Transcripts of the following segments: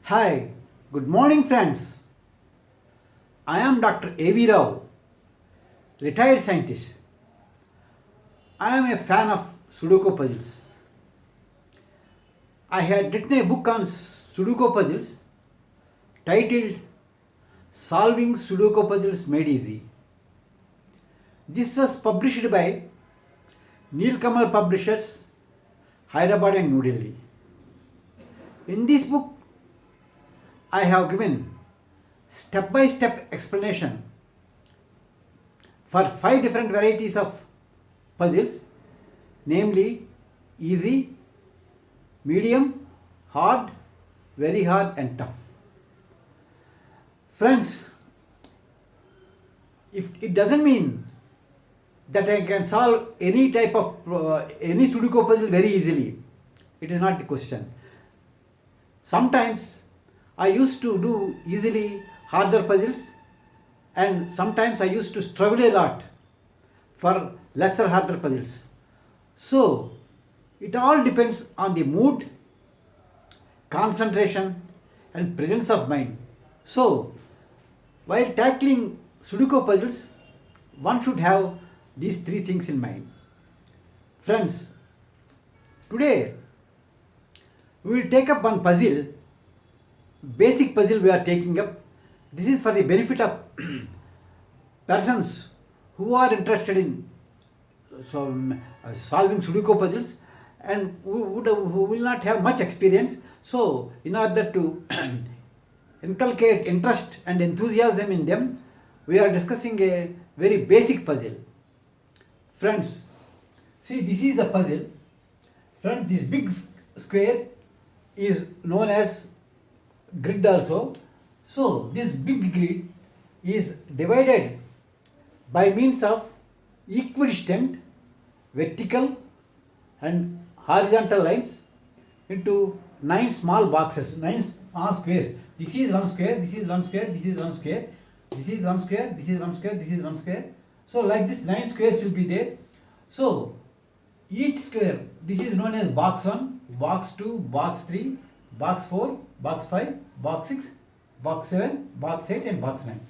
Hi, good morning, friends. I am Dr. A.V. Rao, retired scientist. I am a fan of Sudoku puzzles. I had written a book on Sudoku puzzles titled Solving Sudoku Puzzles Made Easy. This was published by Nilkamal Publishers, Hyderabad and New Delhi. In this book, I have given step-by-step explanation for 5 different varieties of puzzles, namely easy, medium, hard, very hard and tough. Friends, if it doesn't mean that I can solve any type of any Sudoku puzzle very easily. It is not the question. Sometimes I used to do easily harder puzzles, and sometimes I used to struggle a lot for lesser harder puzzles. So it all depends on the mood, concentration and presence of mind. So while tackling Sudoku puzzles, one should have these 3 things in mind. Friends, today we will take up one puzzle, basic puzzle we are taking up. This is for the benefit of persons who are interested in solving Sudoku puzzles and who will not have much experience. So, in order to inculcate interest and enthusiasm in them, we are discussing a very basic puzzle. Friends, see, this is a puzzle. Friends, this big square is known as grid also. So this big grid is divided by means of equidistant vertical and horizontal lines into 9 small boxes, 9 small squares. This is one square, this is one square, this is one square, this is one square, this is one square, this is one square. So like this 9 squares will be there. So each square, this is known as box 1, box 2, box 3, box 4, box 5, box 6, box 7, box 8 and box 9.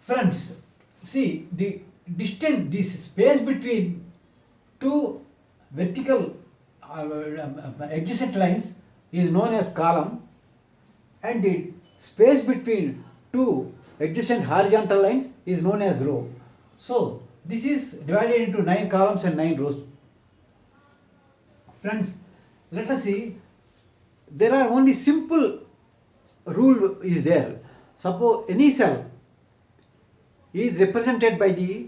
Friends, see the distance, this space between 2 vertical adjacent lines is known as column, and the space between 2 adjacent horizontal lines is known as row. So this is divided into 9 columns and 9 rows. Friends, let us see, there are only simple rule is there. Suppose any cell is represented by the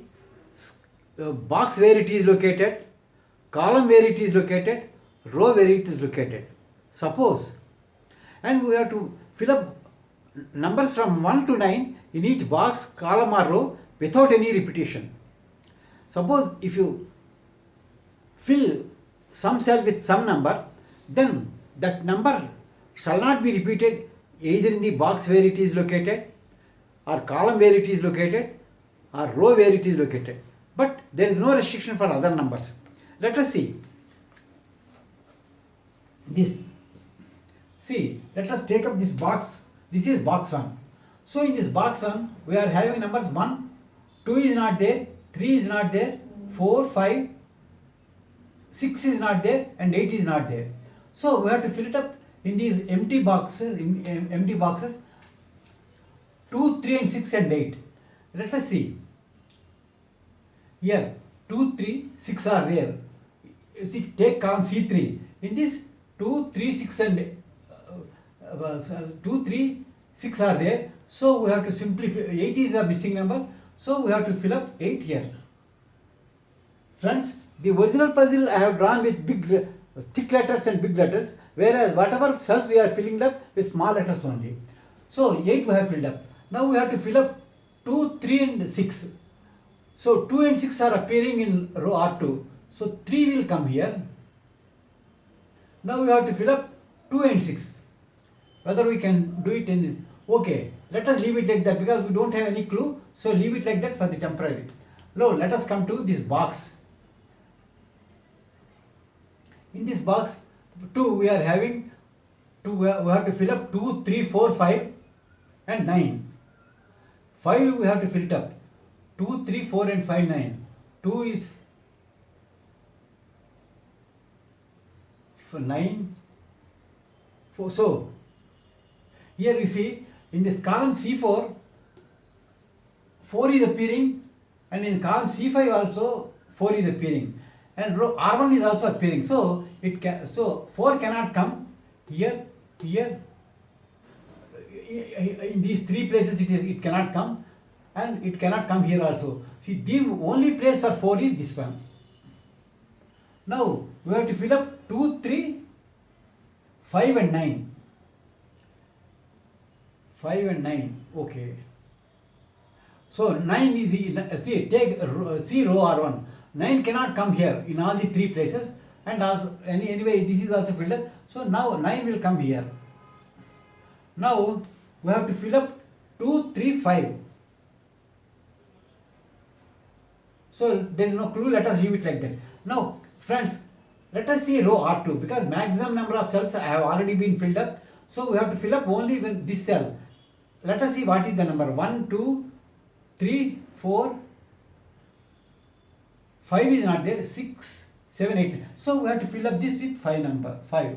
box where it is located, column where it is located, row where it is located. Suppose, and we have to fill up numbers from 1 to 9 in each box, column or row without any repetition. Suppose if you fill some cell with some number, then that number shall not be repeated either in the box where it is located, or column where it is located, or row where it is located. But there is no restriction for other numbers. Let us see this. See, let us take up this box. This is box 1. So in this box 1, we are having numbers 1, 2 is not there, 3 is not there, 4, 5, 6 is not there and 8 is not there. So we have to fill it up in these empty boxes, 2, 3 and 6 and 8. Let us see. Here 2, 3, 6 are there. See, take column C3. In this 2, 3, 6 and 2, 3, 6 are there. So we have to simplify. 8 is the missing number. So we have to fill up 8 here. Friends, the original puzzle I have drawn with big thick letters and big letters, whereas whatever cells we are filling up with small letters only. So 8 we have filled up. Now we have to fill up 2, 3 and 6. So 2 and 6 are appearing in row R2. So 3 will come here. Now we have to fill up 2 and 6. Whether we can do it in, okay, let us leave it like that because we don't have any clue. So leave it like that for the temporary. Now let us come to this box. In this box 2 we are having we have to fill up 2, 3, 4, 5 and 9. 5 we have to fill it up. 2, 3, 4 and 5, 9. 2 is 9. 4. So here you see in this column C4, 4 is appearing, and in column C5 also 4 is appearing, and row R1 is also appearing. So 4 cannot come here, here, in these three places it cannot come, and it cannot come here also. See, the only place for 4 is this one. Now we have to fill up 2, 3, 5 and 9. 5 and 9, okay. So 9 is, see row R1. 9 cannot come here in all the three places, and also anyway this is also filled up. So now 9 will come here. Now we have to fill up 2, 3, 5. So there is no clue, let us leave it like that. Now friends, let us see row R2, because maximum number of cells have already been filled up. So we have to fill up only with this cell. Let us see what is the number. 1, 2, 3, 4, 5 is not there, 6, 7, 8. So we have to fill up this with 5.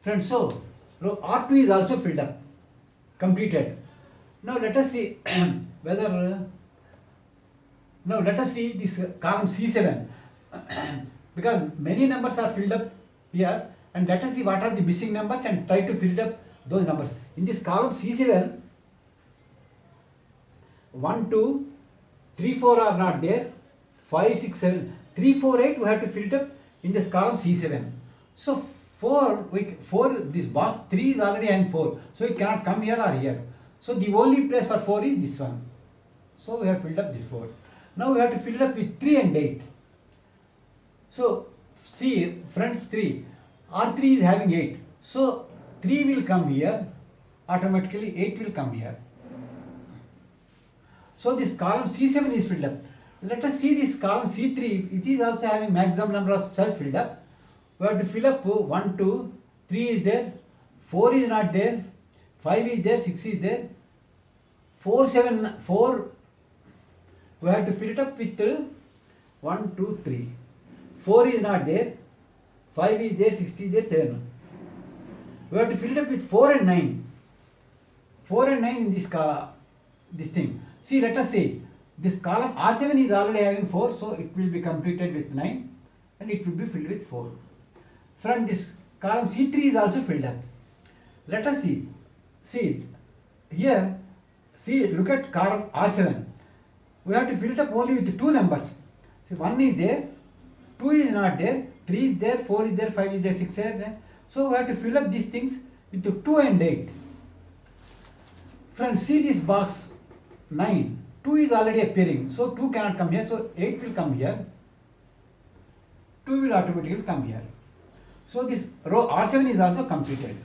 Friends, so row R2 is also filled up, completed. Now let us see whether, now let us see this column C7 because many numbers are filled up here, and let us see what are the missing numbers and try to fill up those numbers. In this column C7, 1, 2, 3, 4 are not there, 5, 6, 7, 3, 4, 8 we have to fill it up in this column C7. So 4, this box 3 is already having 4, so it cannot come here or here. So the only place for 4 is this one. So we have filled up this 4. Now we have to fill it up with 3 and 8. So see friends, 3, R3 is having 8. So 3 will come here, automatically 8 will come here. So this column C7 is filled up. Let us see this column C3, it is also having maximum number of cells filled up. We have to fill up 1, 2, 3 is there, 4 is not there, 5 is there, 6 is there, 4, 7, 4, we have to fill it up with 1, 2, 3. 4 is not there, 5 is there, 6 is there, 7. We have to fill it up with 4 and 9. 4 and 9 in this thing. See, let us see. This column R7 is already having 4, so it will be completed with 9 and it will be filled with 4. From this column C3 is also filled up. Let us see. See, here, see, look at column R7. We have to fill it up only with 2 numbers. See, 1 is there, 2 is not there, 3 is there, 4 is there, 5 is there, 6 is there. So we have to fill up these things with 2 and 8. Friends, see this box 9. 2 is already appearing, so 2 cannot come here, so 8 will come here. 2 will automatically come here. So this row R7 is also completed.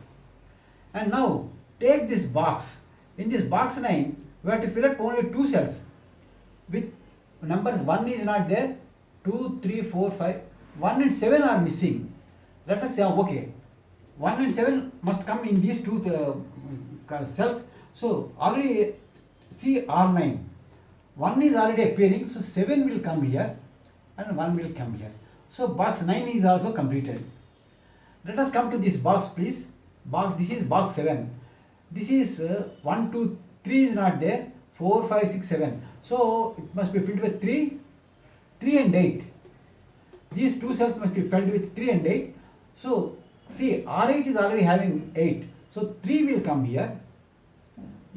And now take this box. In this box 9, we have to fill up only 2 cells with numbers. 1 is not there, 2, 3, 4, 5, 1 and 7 are missing. Let us say, okay, 1 and 7 must come in these 2 cells. So already see R9. 1 is already appearing, so 7 will come here and 1 will come here. So box 9 is also completed. Let us come to this box, please. This is box 7. This is 1, 2, 3 is not there, 4, 5, 6, 7. So it must be filled with 3 and 8. These 2 cells must be filled with 3 and 8. So see, R8 is already having 8. So 3 will come here,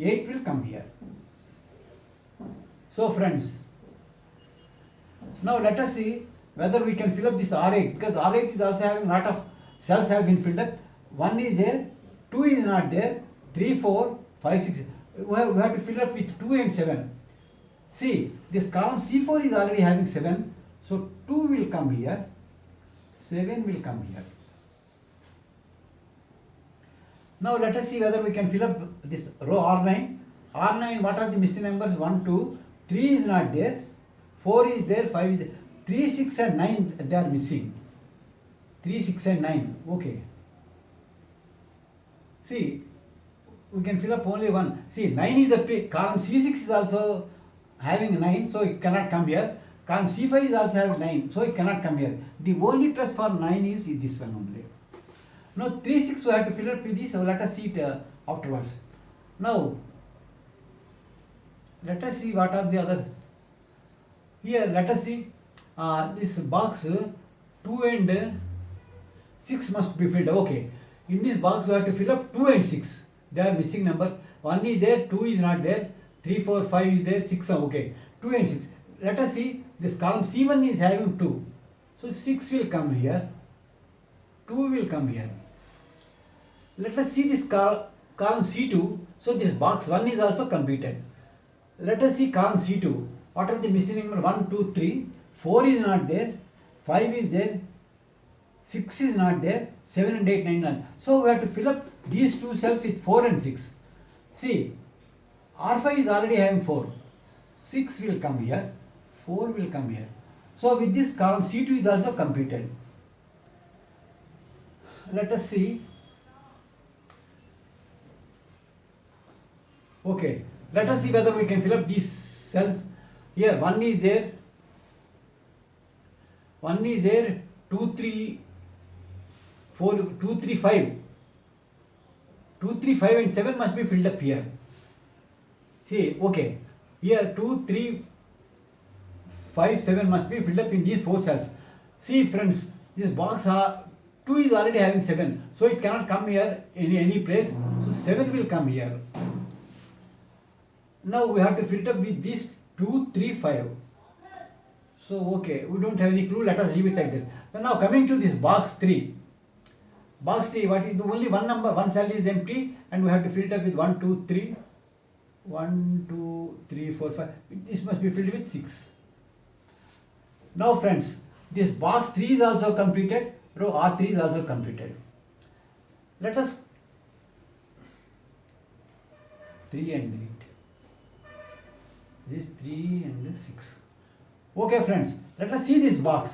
8 will come here. So friends, now let us see whether we can fill up this R8, because R8 is also having a lot of cells have been filled up. 1 is there, 2 is not there, 3, 4, 5, 6. We have to fill up with 2 and 7. See, this column C4 is already having 7. So 2 will come here, 7 will come here. Now let us see whether we can fill up this row R9. R9, what are the missing numbers? 1, 2, 3 is not there, 4 is there, 5 is there. 3, 6 and 9 they are missing. 3, 6 and 9, okay. See, we can fill up only one. See, 9 is the column C6 is also having 9, so it cannot come here. Column C5 is also having 9, so it cannot come here. The only plus for 9 is this one only. Now 3, 6 we have to fill up with this, so let us see it afterwards. Now, let us see what are the other. Here, let us see this box 2 and 6 must be filled. Okay, in this box we have to fill up 2 and 6. They are missing numbers. 1 is there, 2 is not there, 3, 4, 5 is there, 6 are okay. 2 and 6. Let us see, this column C1 is having 2. So 6 will come here, 2 will come here. Let us see this column C2. So this box 1 is also completed. Let us see column C2. What are the missing numbers? 1, 2, 3. 4 is not there, 5 is there, 6 is not there, 7 and 8, 9, 9. So we have to fill up these two cells with 4 and 6. See, R5 is already having 4. 6 will come here, 4 will come here. So with this column C2 is also completed. Let us see. Okay, let us see whether we can fill up these cells. Here 1 is there, 2, 3, 4, 2, 3, 5. 2, 3, 5 and 7 must be filled up here. See, okay, here 2, 3, 5, 7 must be filled up in these 4 cells. See friends, this box 2 is already having 7, so it cannot come here in any place, so 7 will come here. Now we have to fill it up with this 2, 3, 5. So okay, we don't have any clue, let us leave it like that. But now coming to this box 3. Box 3, what is the only one number, one cell is empty, and we have to fill it up with 1, 2, 3. 1, 2, 3, 4, 5. This must be filled with 6. Now friends, this box 3 is also completed, row R3 is also completed. Let us 3 and 8. This 3 and 6. Okay friends, let us see this box.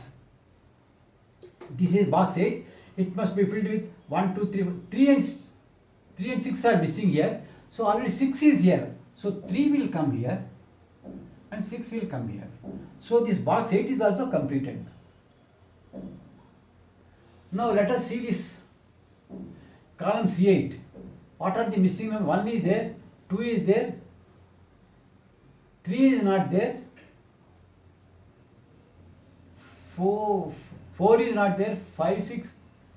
This is box 8. It must be filled with 1, 2, 3 and 6 are missing here. So already 6 is here. So 3 will come here and 6 will come here. So this box 8 is also completed. Now let us see this column C8. What are the missing numbers? 1 is there, 2 is there, 3 is not there, 4 is not there, 5, 6,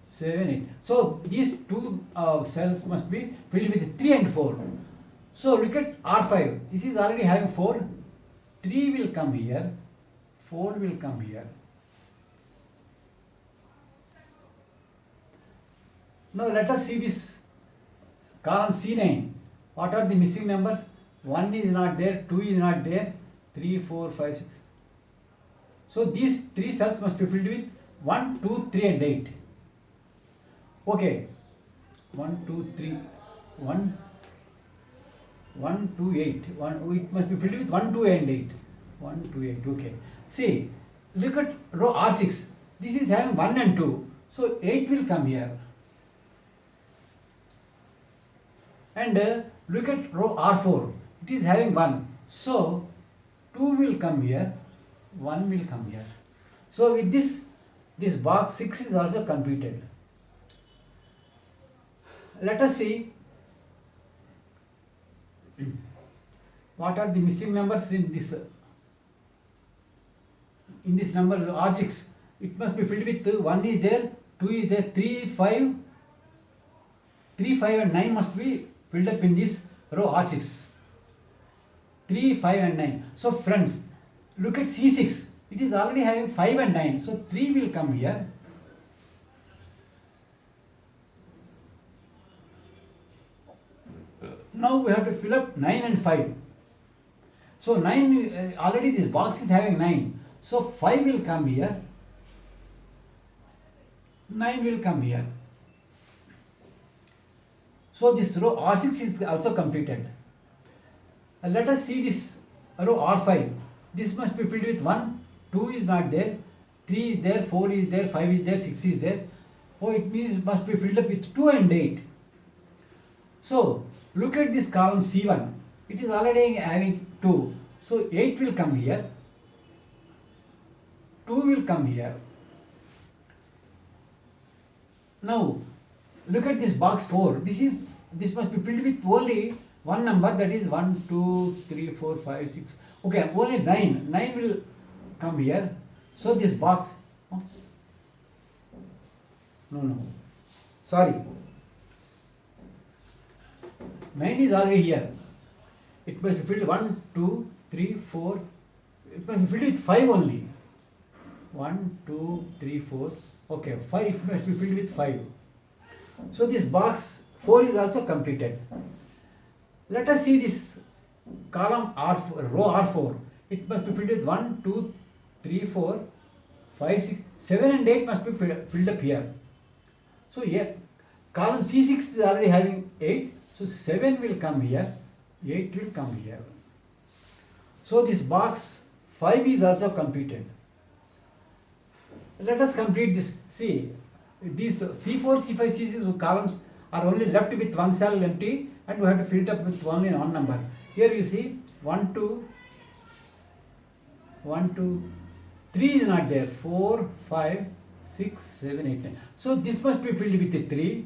7, 8. So these two cells must be filled with 3 and 4. So look at R5. This is already having 4. 3 will come here, 4 will come here. Now let us see this column C9. What are the missing numbers? 1 is not there, 2 is not there, 3, 4, 5, 6. So these 3 cells must be filled with 1, 2, 3 and 8. Okay. 1, 2, 3, 1, 2, 8. It must be filled with 1, 2 and 8. 1, 2, 8. Okay. See, look at row R6. This is having 1 and 2. So 8 will come here. And look at row R4. It is having 1. So 2 will come here, 1 will come here. So with this box 6 is also completed. Let us see what are the missing numbers in this number R6. It must be filled with 1 is there, 2 is there, 3, 5 and 9 must be filled up in this row R6. 3, 5 and 9. So friends, look at C6. It is already having 5 and 9. So 3 will come here. Now we have to fill up 9 and 5. So 9, already this box is having 9. So 5 will come here. 9 will come here. So this row R6 is also completed. Let us see this row R5. This must be filled with 1, 2 is not there, 3 is there, 4 is there, 5 is there, 6 is there. Oh, it means must be filled up with 2 and 8. So look at this column C1. It is already having 2. So 8 will come here. 2 will come here. Now look at this box 4. This must be filled with only one number, that is 1, 2, 3, 4, 5, 6. Okay, only 9. 9 will come here. So this box. Oh, no. Sorry. 9 is already here. It must be filled 1, 2, 3, 4. It must be filled with 5 only. 1, 2, 3, 4. Okay, 5. It must be filled with 5. So this box 4 is also completed. Let us see this column R4, row R4. It must be filled with 1, 2, 3, 4, 5, 6, 7 and 8 must be filled up here. So here, column C6 is already having 8. So 7 will come here, 8 will come here. So this box 5 is also completed. Let us complete this. See, these C4, C5, C6 columns are only left with one cell empty, and we have to fill it up with only one number. Here you see 1, 2, 3 is not there. 4, 5, 6, 7, 8, 9. So this must be filled with a 3.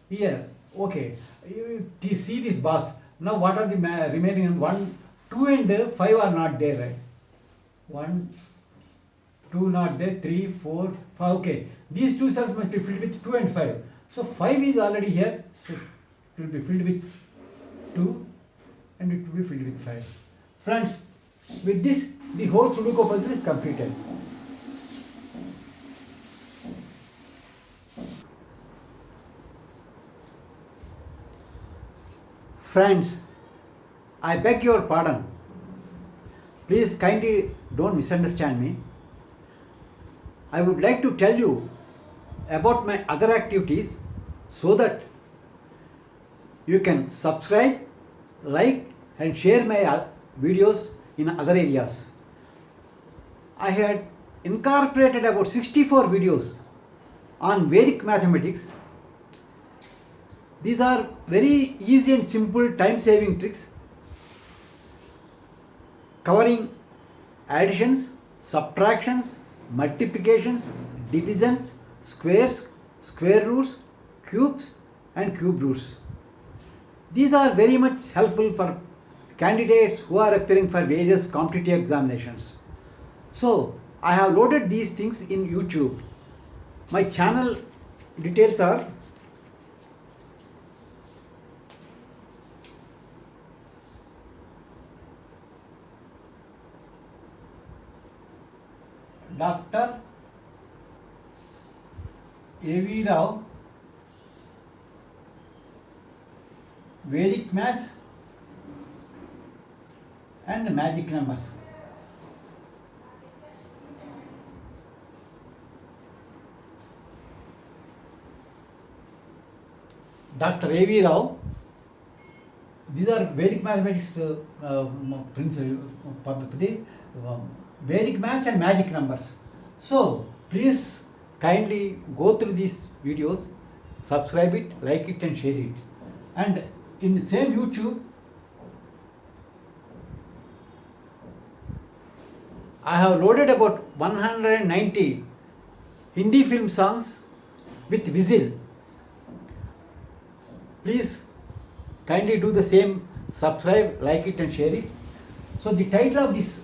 Here, okay. You see this box. Now what are the remaining? 1, 2 and 5 are not there, right? 1, 2 not there, 3, 4, 5. Okay. These two cells must be filled with 2 and 5. So 5 is already here. So it will be filled with 2 and it will be filled with 5. Friends, with this, the whole Sudoku puzzle is completed. Friends, I beg your pardon. Please kindly don't misunderstand me. I would like to tell you about my other activities so that you can subscribe, like and share my videos in other areas. I had incorporated about 64 videos on Vedic mathematics. These are very easy and simple time-saving tricks covering additions, subtractions, multiplications, divisions, squares, square roots, cubes and cube roots. These are very much helpful for candidates who are appearing for various competitive examinations. So I have loaded these things in YouTube. My channel details are Dr. A.V. Rao, Vedic Maths and Magic Numbers. Dr. A.V. Rao. These are Vedic mathematics Vedic maths and magic numbers. So please kindly go through these videos, subscribe it, like it and share it. And in the same YouTube, I have loaded about 190 Hindi film songs with whistle. Please kindly do the same, subscribe, like it and share it. So the title of this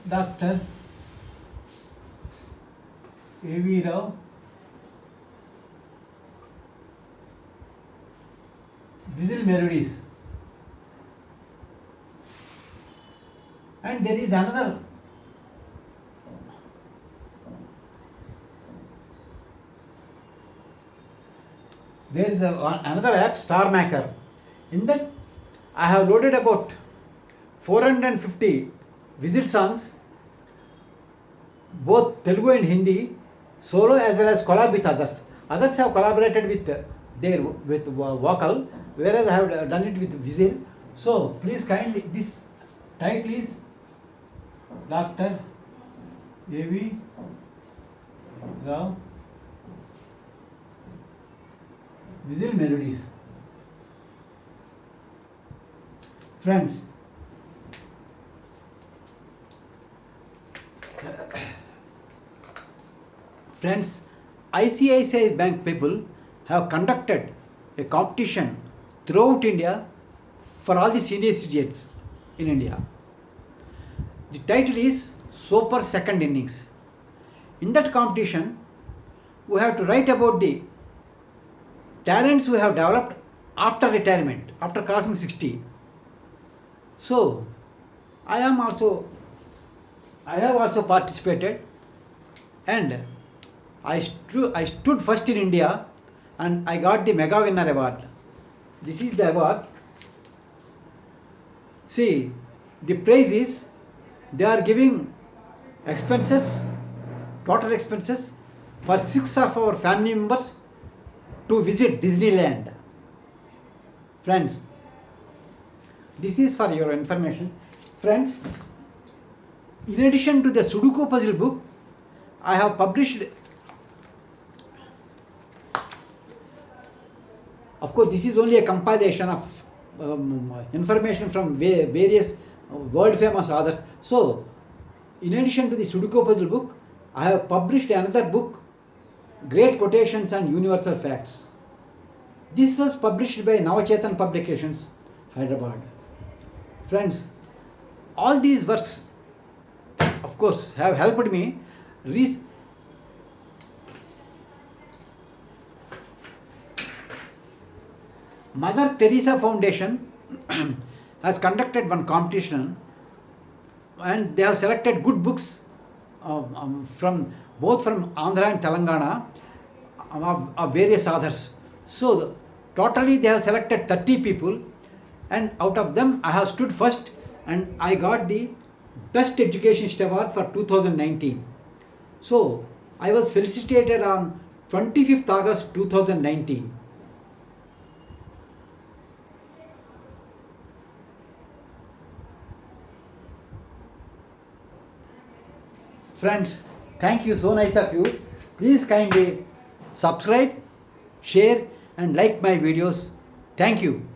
Dr. A.V. Rao Whistle Melodies. And there is another another app, Star Maker. In that I have loaded about 450 whistle songs, both Telugu and Hindi, solo as well as collab with others. Others have collaborated with vocal, whereas I have done it with whistle. So please kindly, this title is Dr. A.V. Rao whistle melodies. Friends, friends, ICICI Bank people have conducted a competition throughout India for all the senior citizens in India. The title is Super Second Innings. In that competition, we have to write about the talents we have developed after retirement, after crossing 60. So, I have also participated, and I stood first in India, and I got the Mega Winner Award. This is the award. See, the prize is they are giving expenses, total expenses for 6 of our family members to visit Disneyland. Friends, this is for your information. Friends, in addition to the Sudoku puzzle book, I have published, of course, this is only a compilation of information from various world famous authors. So, in addition to the Sudoku puzzle book, I have published another book, Great Quotations and Universal Facts. This was published by Navachetan Publications, Hyderabad. Friends, all these works, of course, have helped me Mother Teresa Foundation has conducted one competition, and they have selected good books from both from Andhra and Telangana of various authors. So totally they have selected 30 people, and out of them I have stood first, and I got the Best Educationist Award for 2019. So I was felicitated on 25th August 2019. Friends, thank you, so nice of you. Please kindly subscribe, share and like my videos. Thank you.